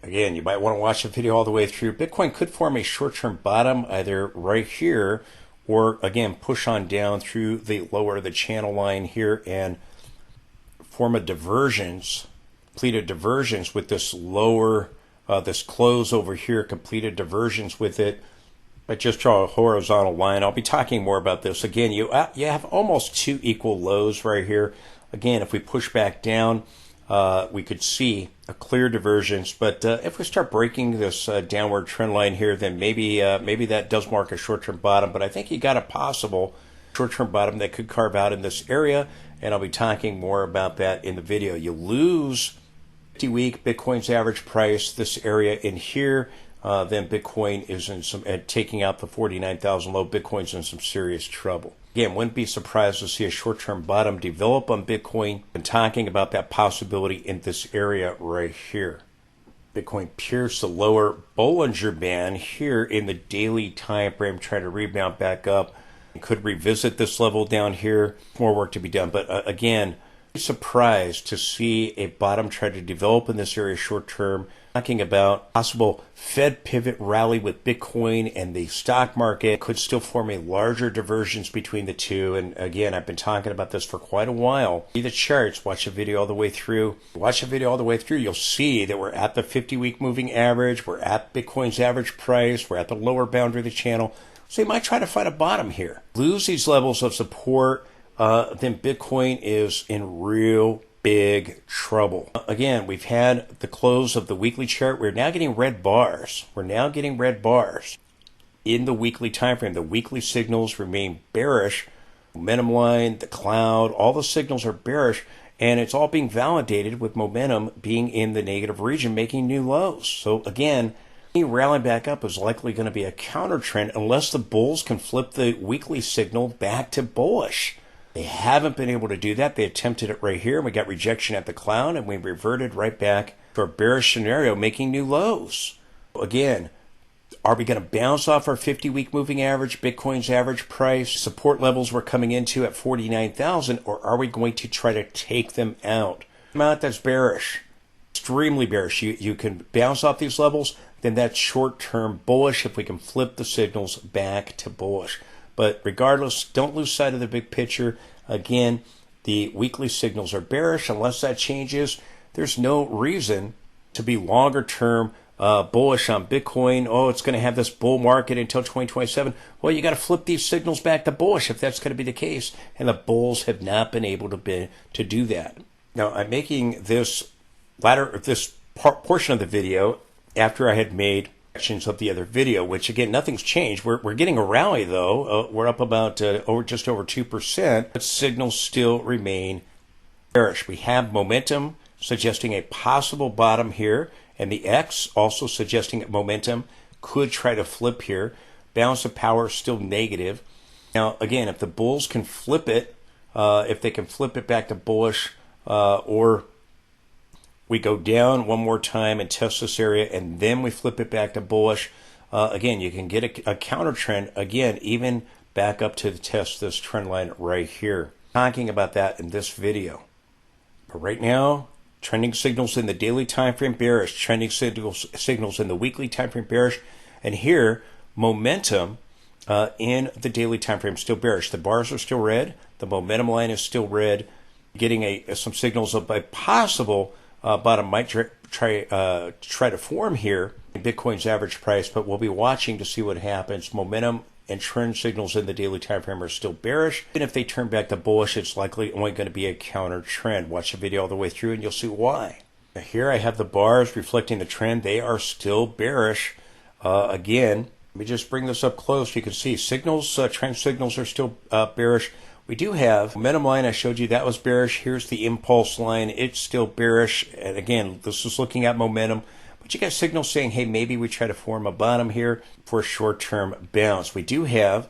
Again, you might want to watch the video all the way through. Bitcoin could form a short-term bottom either right here or, again, push on down through the lower of the channel line here and form a divergence, complete a divergence with this lower, this close over here, complete a divergence with it. I just draw a horizontal line. I'll be talking more about this. Again, you have almost two equal lows right here. Again, if we push back down, we could see a clear divergence. But if we start breaking this downward trend line here, then maybe that does mark a short-term bottom. But I think you got a possible short-term bottom that could carve out in this area, and I'll be talking more about that in the video. You lose 50-week Bitcoin's average price, this area in here. Then Bitcoin is in some, taking out the 49,000 low, Bitcoin's in some serious trouble. Again, wouldn't be surprised to see a short-term bottom develop on Bitcoin. Been talking about that possibility in this area right here. Bitcoin pierced the lower Bollinger Band here in the daily time frame, trying to rebound back up. Could revisit this level down here. More work to be done, but again, surprised to see a bottom try to develop in this area short term. Talking about possible Fed pivot rally with Bitcoin and the stock market could still form a larger divergence between the two. And again, I've been talking about this for quite a while. See the charts, watch the video all the way through. Watch the video all the way through, you'll see that we're at the 50-week moving average. We're at Bitcoin's average price. We're at the lower boundary of the channel. So you might try to find a bottom here. Lose these levels of support, then Bitcoin is in real big trouble. Again, we've had the close of the weekly chart. We're now getting red bars. We're now getting red bars in the weekly time frame. The weekly signals remain bearish. Momentum line, the cloud, all the signals are bearish, and it's all being validated with momentum being in the negative region, making new lows. So again, rallying back up is likely going to be a counter trend unless the bulls can flip the weekly signal back to bullish. They haven't been able to do that. They attempted it right here, and we got rejection at the cloud, and we reverted right back to our bearish scenario, making new lows. Again, are we going to bounce off our 50-week moving average, Bitcoin's average price, support levels we're coming into at 49,000, or are we going to try to take them out? That's bearish, extremely bearish. You can bounce off these levels, then that's short-term bullish if we can flip the signals back to bullish. But regardless, don't lose sight of the big picture. Again, the weekly signals are bearish. Unless that changes, there's no reason to be longer-term bullish on Bitcoin. Oh, it's going to have this bull market until 2027. Well, you got to flip these signals back to bullish if that's going to be the case. And the bulls have not been able to do that. Now, I'm making this portion of the video after I had made sections of the other video, which again, nothing's changed. We're getting a rally though. We're up about just over 2%, but signals still remain bearish. We have momentum suggesting a possible bottom here, and the X also suggesting that momentum could try to flip here. Balance of power still negative. Now, again, if the bulls can flip it, if they can flip it back to bullish, or we go down one more time and test this area, and then we flip it back to bullish. Again, you can get a counter trend, again, even back up to the test this trend line right here. Talking about that in this video. But right now, trending signals in the daily time frame bearish, trending signals in the weekly time frame bearish, and here, momentum in the daily time frame still bearish. The bars are still red. The momentum line is still red. Getting some signals of a possible bottom might try to form here in Bitcoin's average price, but we'll be watching to see what happens. Momentum and trend signals in the daily time frame are still bearish. And if they turn back to bullish, it's likely only going to be a counter trend. Watch the video all the way through and you'll see why. Now here I have the bars reflecting the trend. They are still bearish. Again, let me just bring this up close. You can see signals, trend signals are still bearish. We do have momentum line. I showed you that was bearish. Here's the impulse line. It's still bearish. And again, this is looking at momentum. But you got signals saying, hey, maybe we try to form a bottom here for a short-term bounce. We do have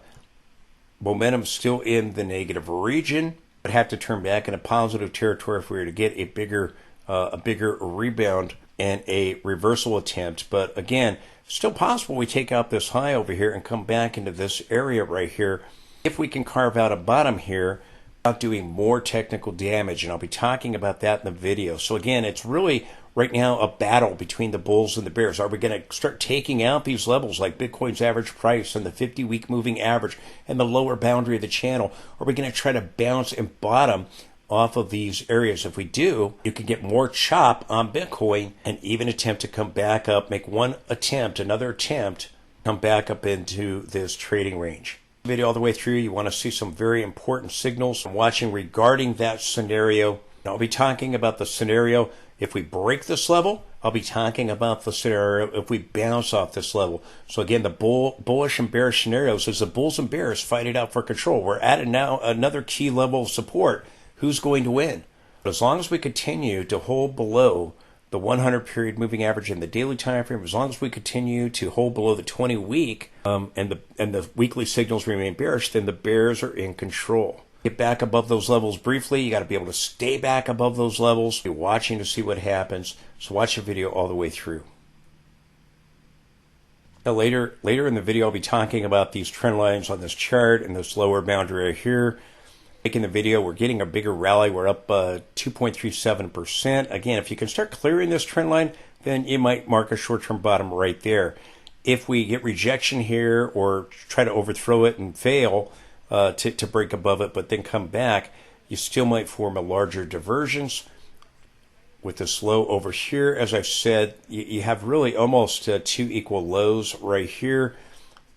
momentum still in the negative region, but have to turn back into positive territory if we were to get a bigger rebound and a reversal attempt. But again, still possible we take out this high over here and come back into this area right here. If we can carve out a bottom here without doing more technical damage, and I'll be talking about that in the video. So again, it's really right now a battle between the bulls and the bears. Are we going to start taking out these levels like Bitcoin's average price and the 50-week moving average and the lower boundary of the channel? Are we going to try to bounce and bottom off of these areas? If we do, you can get more chop on Bitcoin and even attempt to come back up, make another attempt, come back up into this trading range. Video all the way through, you want to see some very important signals I'm watching regarding that scenario. And I'll be talking about the scenario if we break this level. I'll be talking about the scenario if we bounce off this level. So again, the bullish and bearish scenarios is the bulls and bears fight it out for control. We're at now another key level of support. Who's going to win? But as long as we continue to hold below the 100 period moving average in the daily time frame, as long as we continue to hold below the 20-week and the weekly signals remain bearish, then the bears are in control. Get back above those levels briefly. You got to be able to stay back above those levels. Be watching to see what happens. So watch the video all the way through. Now later in the video, I'll be talking about these trend lines on this chart and this lower boundary right here. Making the video, we're getting a bigger rally. We're up 2.37%. Again, if you can start clearing this trend line, then you might mark a short-term bottom right there. If we get rejection here or try to overthrow it and fail to break above it, but then come back, you still might form a larger divergence. With this low over here, as I've said, you have really almost two equal lows right here.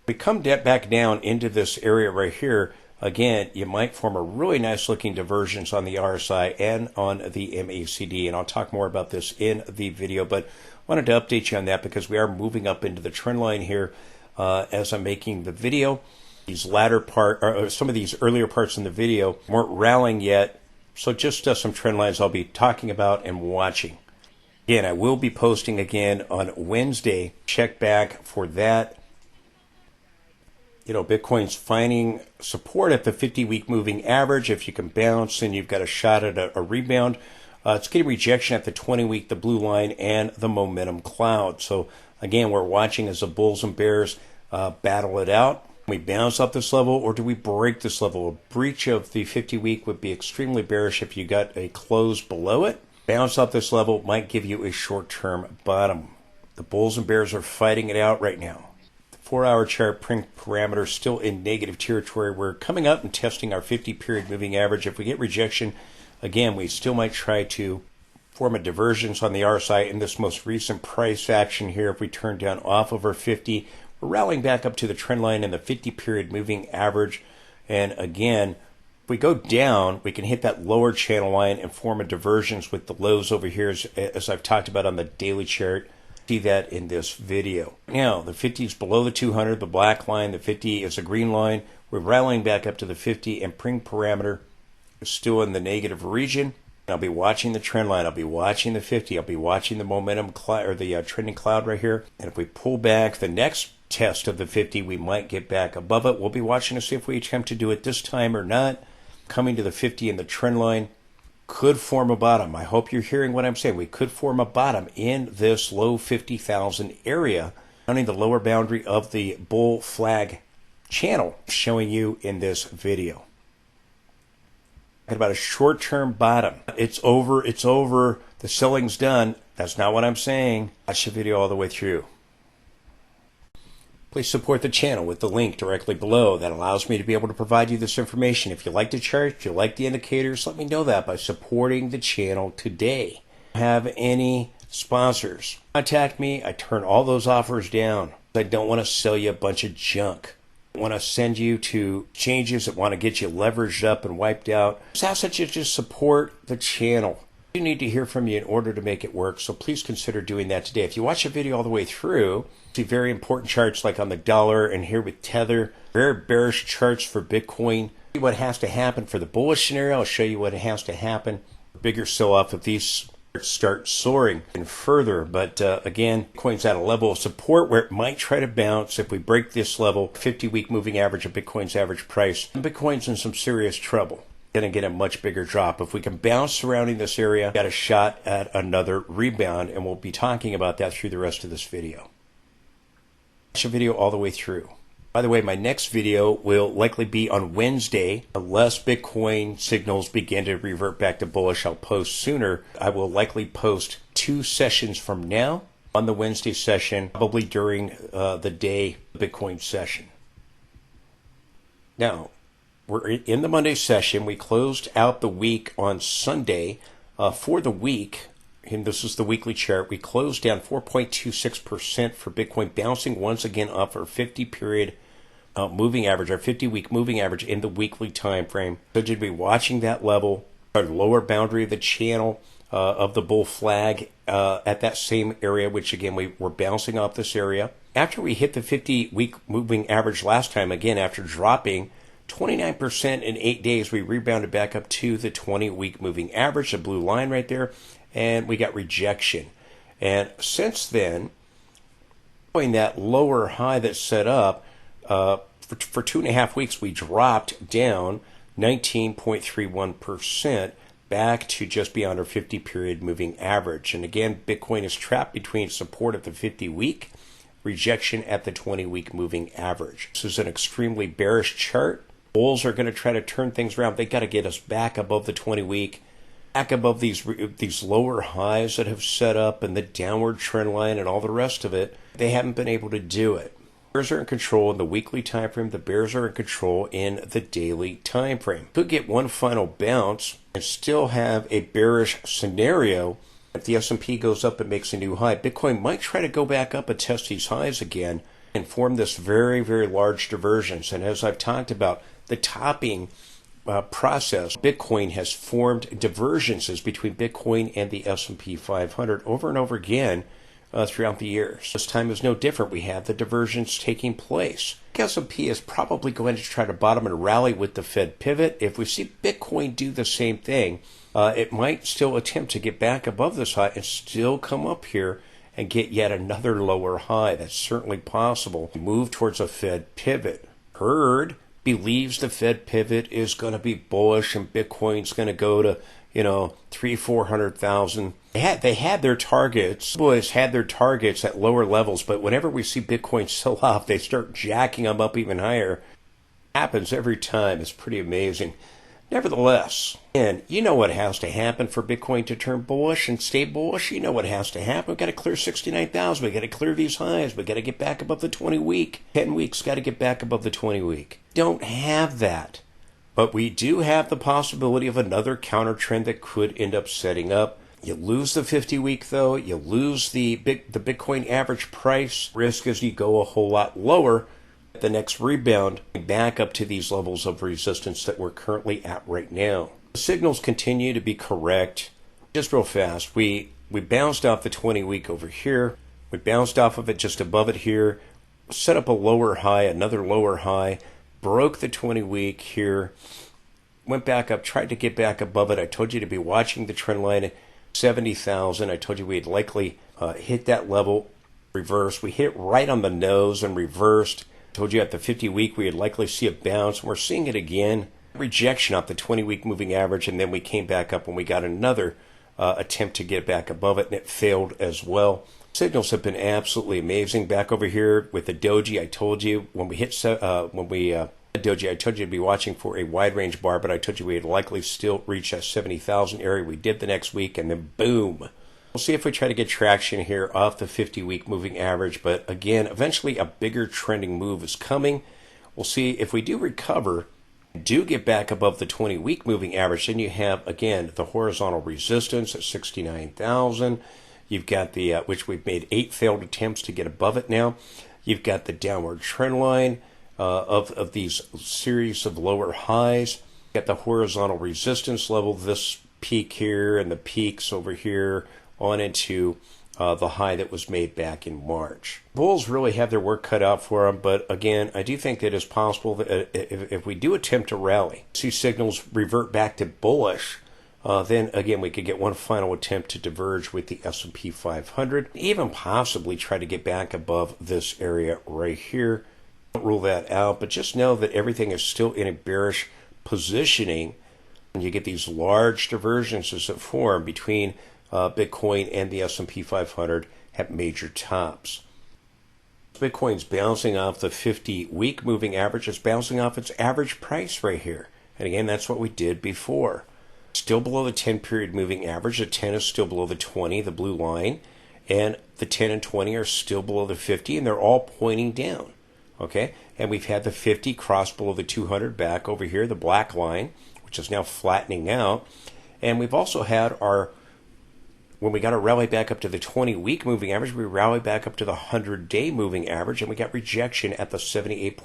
We come back down into this area right here. Again, you might form a really nice looking divergence on the RSI and on the MACD, and I'll talk more about this in the video, but wanted to update you on that because we are moving up into the trend line here as I'm making the video. These some of these earlier parts in the video weren't rallying yet, so just some trend lines I'll be talking about and watching. Again, I will be posting again on Wednesday. Check back for that. You know, Bitcoin's finding support at the 50-week moving average. If you can bounce, then you've got a shot at a rebound. It's getting rejection at the 20-week, the blue line, and the momentum cloud. So, again, we're watching as the bulls and bears battle it out. We bounce up this level, or do we break this level? A breach of the 50-week would be extremely bearish if you got a close below it. Bounce up this level might give you a short-term bottom. The bulls and bears are fighting it out right now. 4-hour chart parameter still in negative territory. We're coming up and testing our 50-period moving average. If we get rejection, again, we still might try to form a divergence on the RSI in this most recent price action here. If we turn down off of our 50, we're rallying back up to the trend line in the 50-period moving average. And again, if we go down, we can hit that lower channel line and form a divergence with the lows over here, as I've talked about on the daily chart. See that in this video. Now, the 50 is below the 200, the black line. The 50 is a green line. We're rallying back up to the 50, and pring parameter is still in the negative region. I'll be watching the trend line. I'll be watching the 50. I'll be watching the momentum cloud, or the trending cloud right here. And if we pull back the next test of the 50, we might get back above it. We'll be watching to see if we attempt to do it this time or not. Coming to the 50 in the trend line could form a bottom. I hope you're hearing what I'm saying. We could form a bottom in this low 50,000 area, counting the lower boundary of the bull flag channel, showing you in this video. Talking about a short-term bottom. It's over. It's over. The selling's done. That's not what I'm saying. Watch the video all the way through. Please support the channel with the link directly below. That allows me to be able to provide you this information. If you like the chart, if you like the indicators, let me know that by supporting the channel today. Have any sponsors? Contact me. I turn all those offers down. I don't want to sell you a bunch of junk. I want to send you to exchanges that want to get you leveraged up and wiped out. Just ask that you just support the channel. I do need to hear from you in order to make it work, so please consider doing that today. If you watch the video all the way through, see very important charts like on the dollar and here with Tether, very bearish charts for Bitcoin. See what has to happen for the bullish scenario. I'll show you what has to happen. Bigger sell-off if these start soaring and further. But again, Bitcoin's at a level of support where it might try to bounce. If we break this level, 50-week moving average of Bitcoin's average price, Bitcoin's in some serious trouble. Going to get a much bigger drop. If we can bounce surrounding this area, got a shot at another rebound, and we'll be talking about that through the rest of this video. Watch the video all the way through. By the way, my next video will likely be on Wednesday. Unless Bitcoin signals begin to revert back to bullish, I'll post sooner. I will likely post 2 sessions from now on the Wednesday session, probably during the day Bitcoin session. Now, we're in the Monday session. We closed out the week on Sunday. For the week, and this is the weekly chart, we closed down 4.26% for Bitcoin, bouncing once again off our 50-period moving average, our 50-week moving average in the weekly time frame. So you'd be watching that level, our lower boundary of the channel of the bull flag at that same area, which again, we were bouncing off this area. After we hit the 50-week moving average last time, again, after dropping 29% in 8 days, we rebounded back up to the 20-week moving average, the blue line right there, and we got rejection. And since then, following that lower high that's set up, for 2.5 weeks, we dropped down 19.31% back to just beyond our 50-period moving average. And again, Bitcoin is trapped between support at the 50-week, rejection at the 20-week moving average. This is an extremely bearish chart. Bulls are going to try to turn things around. They got to get us back above the 20-week, back above these lower highs that have set up and the downward trend line and all the rest of it. They haven't been able to do it. Bears are in control in the weekly time frame. The bears are in control in the daily time frame. Could get one final bounce and still have a bearish scenario. If the S&P goes up and makes a new high, Bitcoin might try to go back up and test these highs again and form this very, very large divergence. And as I've talked about, the topping process, Bitcoin has formed divergences between Bitcoin and the S&P 500 over and over again throughout the years. This time is no different. We have the divergence taking place. S&P is probably going to try to bottom and rally with the Fed pivot. If we see Bitcoin do the same thing, it might still attempt to get back above this high and still come up here and get yet another lower high. That's certainly possible. Move towards a Fed pivot. Herd believes the Fed pivot is going to be bullish and Bitcoin's going to go to, 300,000-400,000. They had their targets. Boys had their targets at lower levels, but whenever we see Bitcoin sell off, they start jacking them up even higher. Happens every time. It's pretty amazing. Nevertheless, and you know what has to happen for Bitcoin to turn bullish and stay bullish? You know what has to happen. We've got to clear 69,000. We've got to clear these highs. We've got to get back above the 20-week. 10 weeks, got to get back above the 20-week. Don't have that. But we do have the possibility of another counter trend that could end up setting up. You lose the 50-week, though. You lose the Bitcoin average price. Risk as you go a whole lot lower. The next rebound back up to these levels of resistance that we're currently at right now. The signals continue to be correct. Just real fast, we bounced off the 20-week over here. We bounced off of it just above it here. Set up a lower high, another lower high. Broke the 20-week here. Went back up, tried to get back above it. I told you to be watching the trend line at 70,000. I told you we'd likely hit that level, reverse. We hit it right on the nose and reversed. Told you at the 50-week we would likely see a bounce. We're seeing it again. Rejection off the 20-week moving average, and then we came back up when we got another attempt to get back above it, and it failed as well. Signals have been absolutely amazing. Back over here with the doji, I told you when we hit doji, I told you to be watching for a wide range bar, but I told you we'd likely still reach that 70,000 area. We did the next week, and then boom. We'll see if we try to get traction here off the 50-week moving average. But again, eventually a bigger trending move is coming. We'll see if we do recover, do get back above the 20-week moving average. Then you have, again, the horizontal resistance at 69,000. You've got the, which we've made 8 failed attempts to get above it now. You've got the downward trend line of these series of lower highs. You've got the horizontal resistance level, this peak here and the peaks over here, on into the high that was made back in March. Bulls really have their work cut out for them, but again, I do think that it's possible that if we do attempt to rally, see signals revert back to bullish, then again we could get one final attempt to diverge with the S&P 500, even possibly try to get back above this area right here. Don't rule that out, but just know that everything is still in a bearish positioning when you get these large divergences that form between Bitcoin and the S&P 500 at major tops. Bitcoin's bouncing off the 50-week moving average. It's bouncing off its average price right here. And again, that's what we did before. Still below the 10-period moving average. The 10 is still below the 20, the blue line. And the 10 and 20 are still below the 50, and they're all pointing down. Okay? And we've had the 50 cross below the 200 back over here, the black line, which is now flattening out. And we've also had when we got a rally back up to the 20-week moving average, we rallied back up to the 100-day moving average, and we got rejection at the 78.6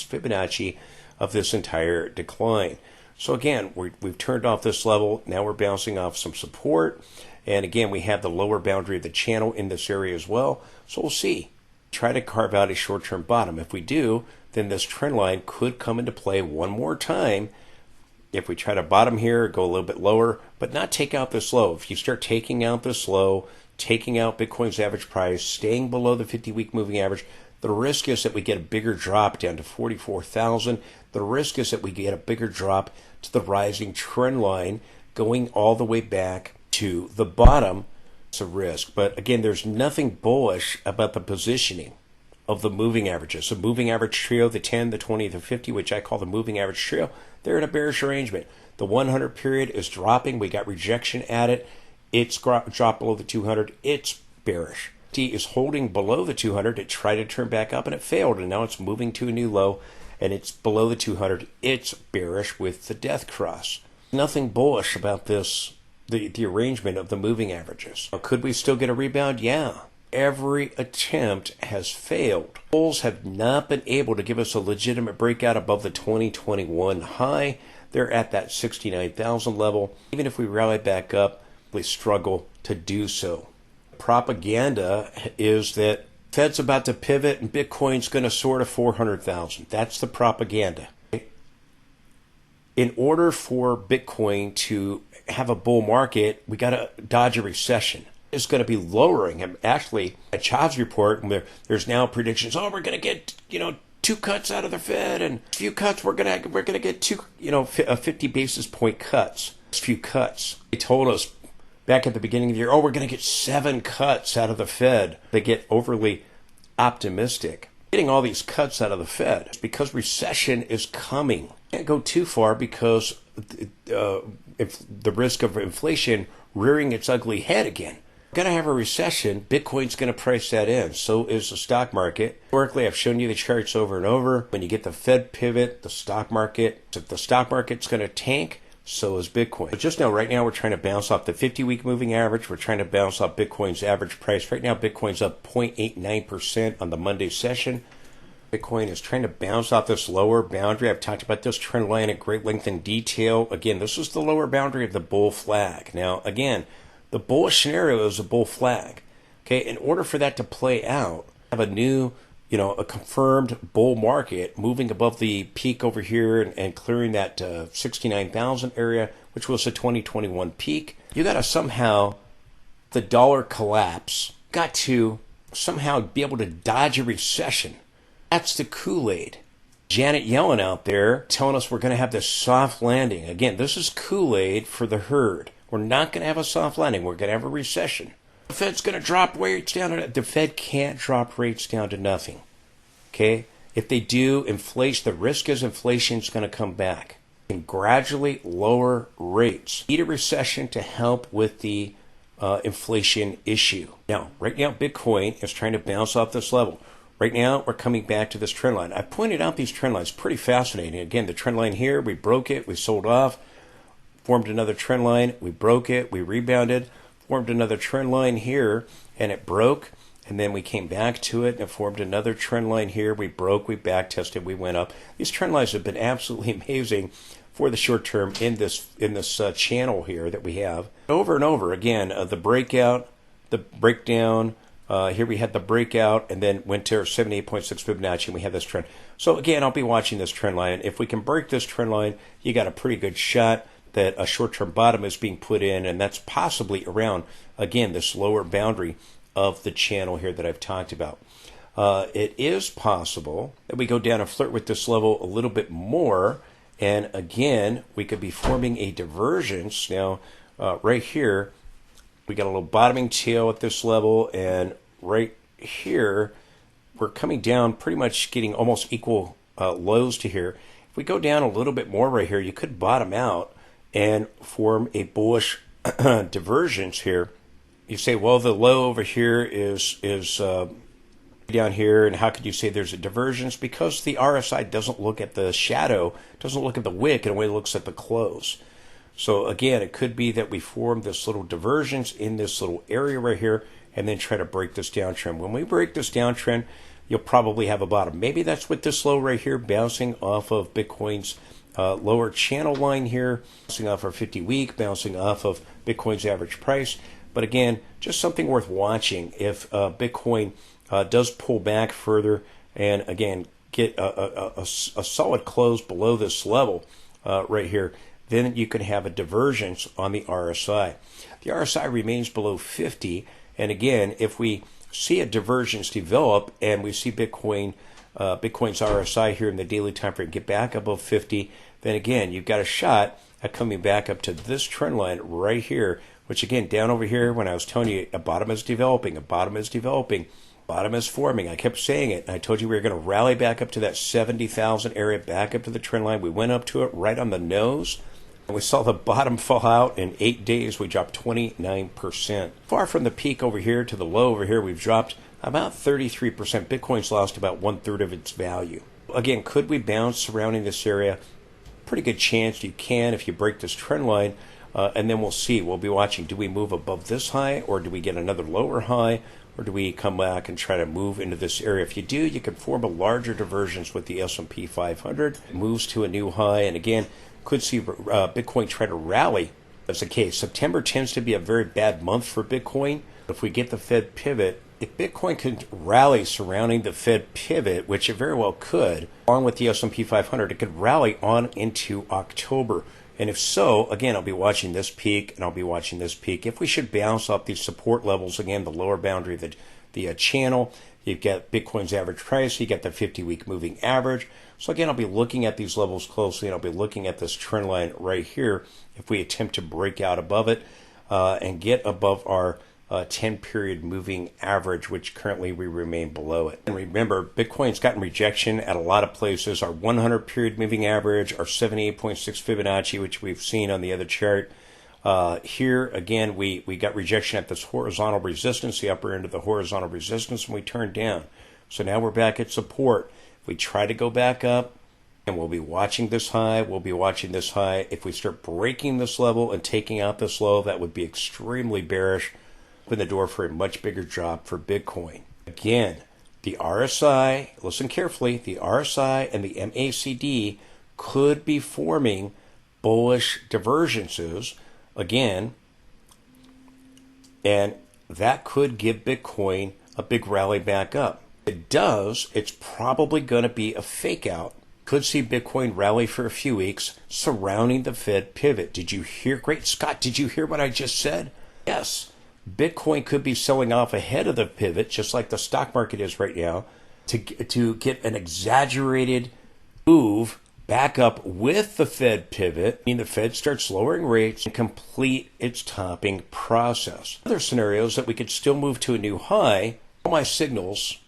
Fibonacci of this entire decline. So again, we've turned off this level. Now we're bouncing off some support. And again, we have the lower boundary of the channel in this area as well. So we'll see. Try to carve out a short-term bottom. If we do, then this trend line could come into play one more time. If we try to bottom here, go a little bit lower, but not take out this low. If you start taking out this low, taking out Bitcoin's average price, staying below the 50-week moving average, the risk is that we get a bigger drop down to 44,000. The risk is that we get a bigger drop to the rising trend line going all the way back to the bottom. It's a risk. But again, there's nothing bullish about the positioning of the moving averages. The moving average trio, the 10, the 20, the 50, which I call the moving average trio, they're in a bearish arrangement. The 100 period is dropping. We got rejection at it. It's dropped below the 200. It's bearish. T is holding below the 200. It tried to turn back up and it failed, and now it's moving to a new low, and it's below the 200. It's bearish with the death cross. Nothing bullish about this, the arrangement of the moving averages. Now, could we still get a rebound? Yeah. Every attempt has failed. Bulls have not been able to give us a legitimate breakout above the 2021 high. They're at that 69,000 level. Even if we rally back up, we struggle to do so. Propaganda is that Fed's about to pivot and Bitcoin's going to soar to 400,000. That's the propaganda. In order for Bitcoin to have a bull market, we got to dodge a recession. It's going to be lowering. And actually, a jobs report, there's now predictions. Oh, we're going to get 2 cuts out of the Fed, and a few cuts. We're going to get 50 basis point cuts. A few cuts. They told us back at the beginning of the year, oh, we're going to get 7 cuts out of the Fed. They get overly optimistic. Getting all these cuts out of the Fed is because recession is coming. Can't go too far because if the risk of inflation rearing its ugly head again. We're going to have a recession. Bitcoin's going to price that in. So is the stock market. Historically, I've shown you the charts over and over. When you get the Fed pivot, the stock market, if the stock market's going to tank, so is Bitcoin. But just now, right now, we're trying to bounce off the 50-week moving average. We're trying to bounce off Bitcoin's average price. Right now, Bitcoin's up 0.89% on the Monday session. Bitcoin is trying to bounce off this lower boundary. I've talked about this trend line at great length and detail. Again, this is the lower boundary of the bull flag. Now, again, the bullish scenario is a bull flag. Okay, in order for that to play out, have a new, a confirmed bull market moving above the peak over here and clearing that 69,000 area, which was the 2021 peak. You got to somehow, the dollar collapse, got to somehow be able to dodge a recession. That's the Kool-Aid. Janet Yellen out there telling us we're going to have this soft landing. Again, this is Kool-Aid for the herd. We're not going to have a soft landing. We're going to have a recession. The Fed's going to drop rates down. The Fed can't drop rates down to nothing. Okay? If they do, the risk is inflation's going to come back. And gradually lower rates. Need a recession to help with the inflation issue. Now, right now, Bitcoin is trying to bounce off this level. Right now, we're coming back to this trend line. I pointed out these trend lines. Pretty fascinating. Again, the trend line here, we broke it, we sold off, formed another trend line, we broke it, we rebounded, formed another trend line here, and it broke, and then we came back to it and formed another trend line here. We broke, we back tested, we went up. These trend lines have been absolutely amazing for the short term in this channel here that we have. Over and over again, the breakout, the breakdown. Here we had the breakout and then went to 78.6 Fibonacci, and we have this trend. So again, I'll be watching this trend line. If we can break this trend line, you got a pretty good shot that a short-term bottom is being put in, and that's possibly around, again, this lower boundary of the channel here that I've talked about. It is possible that we go down and flirt with this level a little bit more, and again, we could be forming a divergence. Now, right here, we got a little bottoming tail at this level, and right here, we're coming down, pretty much getting almost equal lows to here. If we go down a little bit more right here, you could bottom out and form a bullish divergence here. You say, well, the low over here is down here, and how could you say there's a divergence? Because the RSI doesn't look at the shadow, doesn't look at the wick, and it looks at the close. So again, it could be that we form this little divergence in this little area right here, and then try to break this downtrend. When we break this downtrend, you'll probably have a bottom. Maybe that's with this low right here, bouncing off of Bitcoin's lower channel line here, bouncing off our 50-week, bouncing off of Bitcoin's average price. But again, just something worth watching if Bitcoin does pull back further and again get a solid close below this level right here, then you can have a divergence on the RSI. The RSI remains below 50, and again, if we see a divergence develop and we see Bitcoin's RSI here in the daily time frame get back above 50, then again, you've got a shot at coming back up to this trend line right here, which again, down over here, when I was telling you a bottom is developing, a bottom is developing, bottom is forming. I kept saying it, and I told you we were going to rally back up to that 70,000 area, back up to the trend line. We went up to it right on the nose, and we saw the bottom fall out. In 8 days, we dropped 29%. Far from the peak over here to the low over here, we've dropped about 33%. Bitcoin's lost about 1/3 of its value. Again, could we bounce surrounding this area? Pretty good chance you can if you break this trend line. And then we'll see. We'll be watching. Do we move above this high, or do we get another lower high, or do we come back and try to move into this area? If you do, you can form a larger divergence with the S&P 500. It moves to a new high, and again, could see Bitcoin try to rally. That's the case. September tends to be a very bad month for Bitcoin. If we get the Fed pivot, if Bitcoin can rally surrounding the Fed pivot, which it very well could, along with the S&P 500, it could rally on into October. And if so, again, I'll be watching this peak, and I'll be watching this peak. If we should bounce off these support levels, again, the lower boundary of the channel, you've got Bitcoin's average price, you get the 50-week moving average. So again, I'll be looking at these levels closely, and I'll be looking at this trend line right here if we attempt to break out above it and get above our 10-period moving average, which currently we remain below it. And remember, Bitcoin's gotten rejection at a lot of places. Our 100-period moving average, our 78.6 Fibonacci, which we've seen on the other chart. Here, again, we got rejection at this horizontal resistance, the upper end of the horizontal resistance, and we turned down. So now we're back at support. If we try to go back up, and we'll be watching this high, we'll be watching this high. If we start breaking this level and taking out this low, that would be extremely bearish. Open the door for a much bigger drop for Bitcoin. Again, the RSI, listen carefully, the RSI and the MACD could be forming bullish divergences again, and that could give Bitcoin a big rally back up. If it does, it's probably going to be a fake out. Could see Bitcoin rally for a few weeks surrounding the Fed pivot. Did you hear? Great Scott, did you hear what I just said? Yes. Bitcoin could be selling off ahead of the pivot, just like the stock market is right now, to get an exaggerated move back up with the Fed pivot, meaning the Fed starts lowering rates and complete its topping process. Other scenarios that we could still move to a new high, all my signals,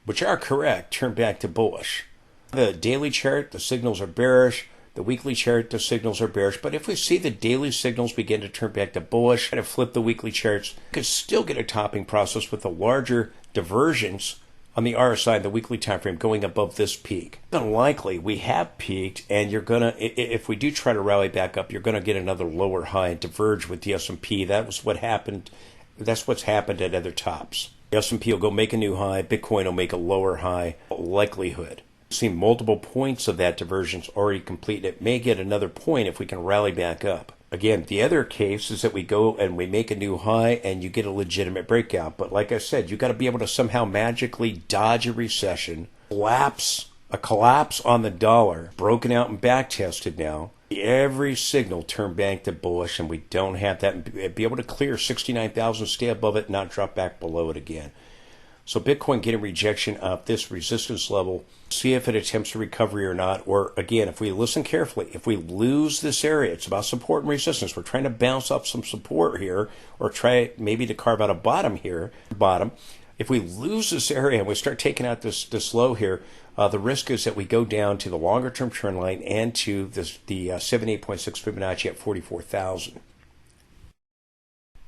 which are correct, turn back to bullish. The daily chart, the signals are bearish. The weekly chart, the signals are bearish. But if we see the daily signals begin to turn back to bullish, and flip the weekly charts, we could still get a topping process with a larger divergence on the RSI, the weekly time frame, going above this peak. Unlikely. We have peaked, and you're gonna, if we do try to rally back up, you're gonna get another lower high and diverge with the S&P. That was what happened. That's what's happened at other tops. The S&P will go make a new high. Bitcoin will make a lower high likelihood. We've seen multiple points of that divergence already complete. It may get another point if we can rally back up. Again, the other case is that we go and we make a new high and you get a legitimate breakout. But like I said, you got to be able to somehow magically dodge a recession, a collapse on the dollar, broken out and back tested now. Every signal turned back to bullish, and we don't have that. And be able to clear 69,000, stay above it, not drop back below it again. So Bitcoin getting rejection of this resistance level, see if it attempts a recovery or not. Or again, if we listen carefully, if we lose this area, it's about support and resistance. We're trying to bounce up some support here, or try maybe to carve out a bottom here. If we lose this area and we start taking out this low here, the risk is that we go down to the longer term trend line and to the 78.6 Fibonacci at 44,000.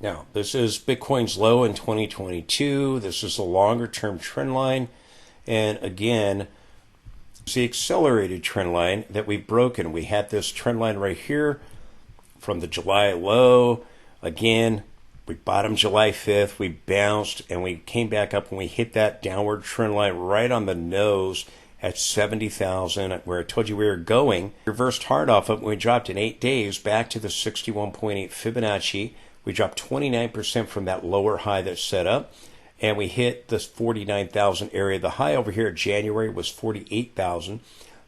Now, this is Bitcoin's low in 2022. This is a longer term trend line. And again, it's the accelerated trend line that we've broken. We had this trend line right here from the July low. Again, we bottomed July 5th. We bounced and we came back up and we hit that downward trend line right on the nose at 70,000, where I told you we were going. Reversed hard off it when we dropped in 8 days back to the 61.8 Fibonacci. We dropped 29% from that lower high that set up, and we hit this 49,000 area. The high over here in January was 48,000,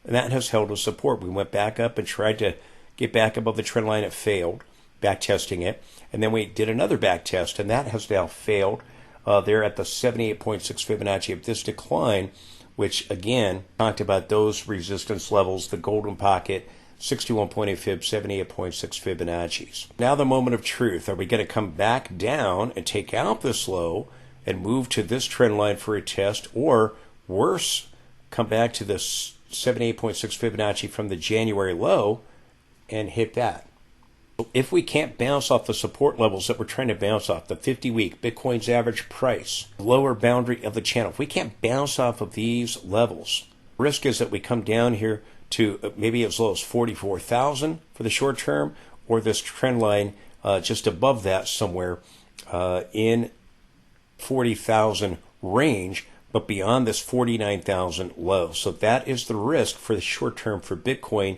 and that has held as support. We went back up and tried to get back above the trend line. It failed, back testing it, and then we did another back test, and that has now failed. They're at the 78.6 Fibonacci of this decline, which again talked about those resistance levels, the golden pocket, 61.8 fib, 78.6 Fibonacci's. Now the moment of truth. Are we going to come back down and take out this low and move to this trend line for a test, or worse, come back to this 78.6 Fibonacci from the January low and hit that? If we can't bounce off the support levels that we're trying to bounce off, the 50-week, Bitcoin's average price, lower boundary of the channel, if we can't bounce off of these levels, risk is that we come down here to maybe as low as 44,000 for the short term, or this trend line just above that somewhere in 40,000 range, but beyond this 49,000 low. So that is the risk for the short term for Bitcoin.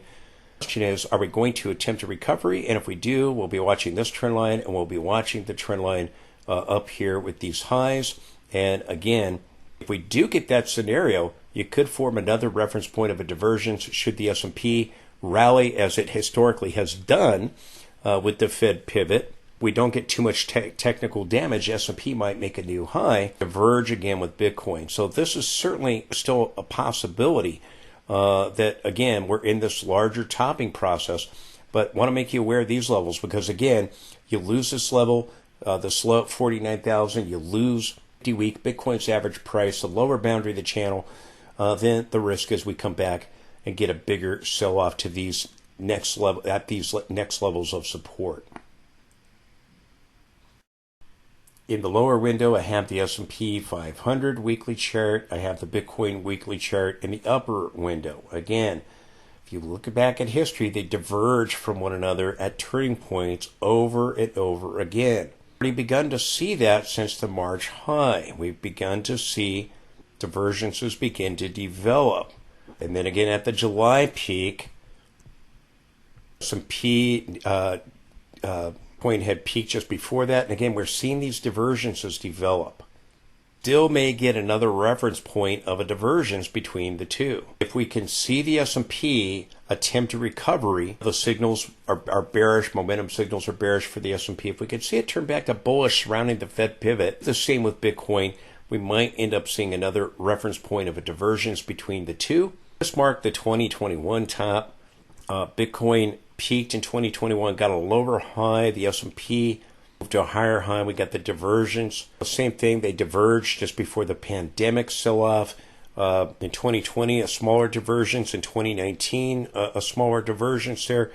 The question is, are we going to attempt a recovery? And if we do, we'll be watching this trend line, and we'll be watching the trend line up here with these highs. And again, if we do get that scenario, you could form another reference point of a divergence should the S&P rally as it historically has done with the Fed pivot. We don't get too much technical damage. S&P might make a new high, diverge again with Bitcoin. So this is certainly still a possibility. That again, we're in this larger topping process, but want to make you aware of these levels, because again, you lose this level, the slow 49,000, you lose 50-week Bitcoin's average price, the lower boundary of the channel, then the risk is we come back and get a bigger sell-off to these next level, at these next levels of support. In the lower window, I have the S&P 500 weekly chart. I have the Bitcoin weekly chart. In the upper window, again, if you look back at history, they diverge from one another at turning points over and over again. We've already begun to see that since the March high. We've begun to see divergences begin to develop. And then again at the July peak, S&P Bitcoin had peaked just before that, and again we're seeing these divergences develop. Still may get another reference point of a divergence between the two. If we can see the S&P attempt a recovery, the signals are bearish, momentum signals are bearish for the S&P. If we can see it turn back to bullish surrounding the Fed pivot, the same with Bitcoin, we might end up seeing another reference point of a divergence between the two. This marked the 2021 top. Bitcoin peaked in 2021, got a lower high. The S&P moved to a higher high. We got the divergence. The same thing, they diverged just before the pandemic sell-off. In 2020, a smaller divergence. In 2019, a smaller divergence there.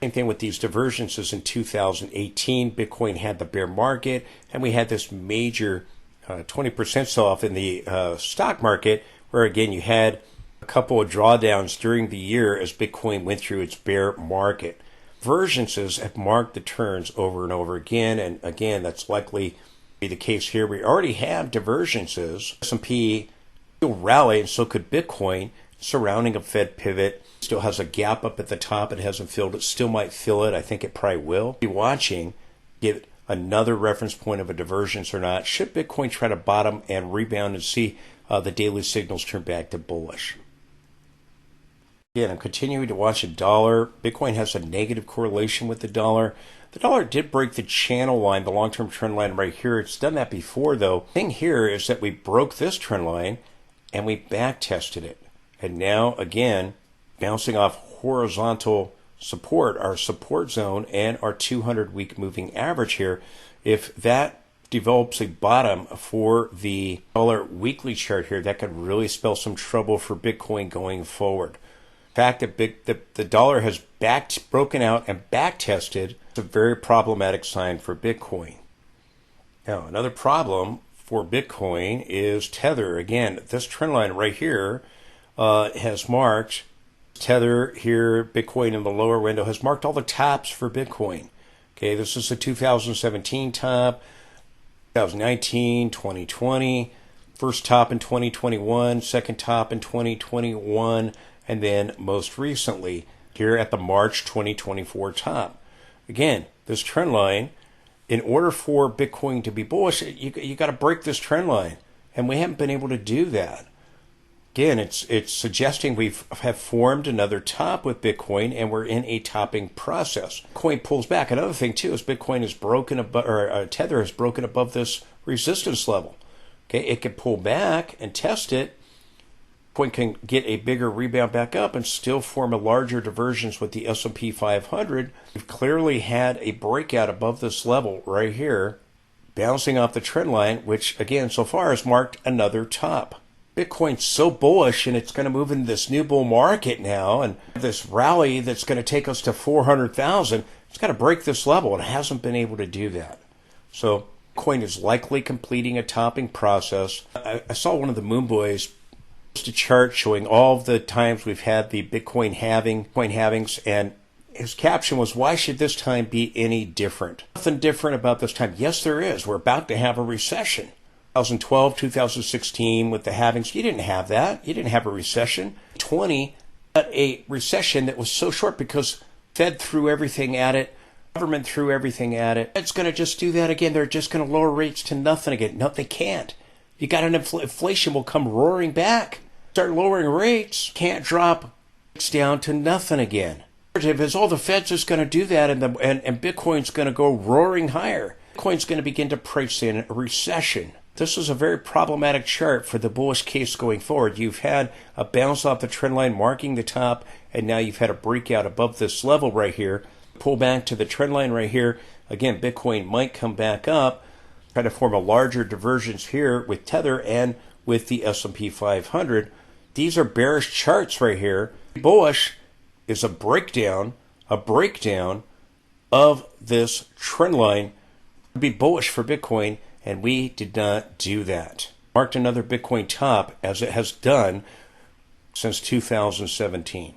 Same thing with these divergences in 2018. Bitcoin had the bear market, and we had this major 20% sell-off in the stock market, where again you had a couple of drawdowns during the year as Bitcoin went through its bear market. Divergences have marked the turns over and over again, and again that's likely to be the case here. We already have divergences. S&P still rally, and so could Bitcoin, surrounding a Fed pivot. Still has a gap up at the top. It hasn't filled it. Still might fill it. I think it probably will. Be watching, get another reference point of a divergence or not. Should Bitcoin try to bottom and rebound and see the daily signals turn back to bullish? Again, I'm continuing to watch the dollar. Bitcoin has a negative correlation with the dollar. The dollar did break the channel line, the long-term trend line right here. It's done that before, though. The thing here is that we broke this trend line and we back tested it. And now, again, bouncing off horizontal support, our support zone, and our 200-week moving average here. If that develops a bottom for the dollar weekly chart here, that could really spell some trouble for Bitcoin going forward. The fact that the dollar has broken out and back tested is a very problematic sign for Bitcoin. Now, another problem for Bitcoin is Tether. Again, this trend line right here has marked Tether here, Bitcoin in the lower window, has marked all the tops for Bitcoin. Okay, this is the 2017 top, 2019, 2020, first top in 2021, second top in 2021, and then most recently here at the March 2024 top. Again, this trend line, in order for Bitcoin to be bullish, you got to break this trend line, and we haven't been able to do that. Again, it's suggesting we have formed another top with Bitcoin, and we're in a topping process. Coin pulls back. Another thing too is Bitcoin is broken above, or Tether has broken above this resistance level. Okay, it can pull back and test it. Coin can get a bigger rebound back up and still form a larger divergence with the S&P 500. We've clearly had a breakout above this level right here, bouncing off the trend line, which again so far has marked another top. Bitcoin's so bullish, and it's going to move into this new bull market now, and this rally that's going to take us to 400,000. It's got to break this level, and it hasn't been able to do that. So Bitcoin is likely completing a topping process. I saw one of the Moon Boys post a chart showing all of the times we've had the Bitcoin halvings, and his caption was, "Why should this time be any different?" Nothing different about this time. Yes, there is. We're about to have a recession. 2012, 2016 with the halvings, you didn't have that. You didn't have a recession. 20, but a recession that was so short because Fed threw everything at it, government threw everything at it. It's going to just do that again. They're just going to lower rates to nothing again. No, they can't. You got an inflation will come roaring back. Start lowering rates, can't drop rates down to nothing again. If all the Fed's just going to do that, and Bitcoin's going to go roaring higher. Bitcoin's going to begin to price in a recession. This is a very problematic chart for the bullish case going forward. You've had a bounce off the trend line marking the top, and now you've had a breakout above this level right here. Pull back to the trend line right here. Again, Bitcoin might come back up, try to form a larger divergence here with Tether and with the S&P 500. These are bearish charts right here. Bullish is a breakdown of this trend line. It would be bullish for Bitcoin, and we did not do that. Marked another Bitcoin top, as it has done since 2017.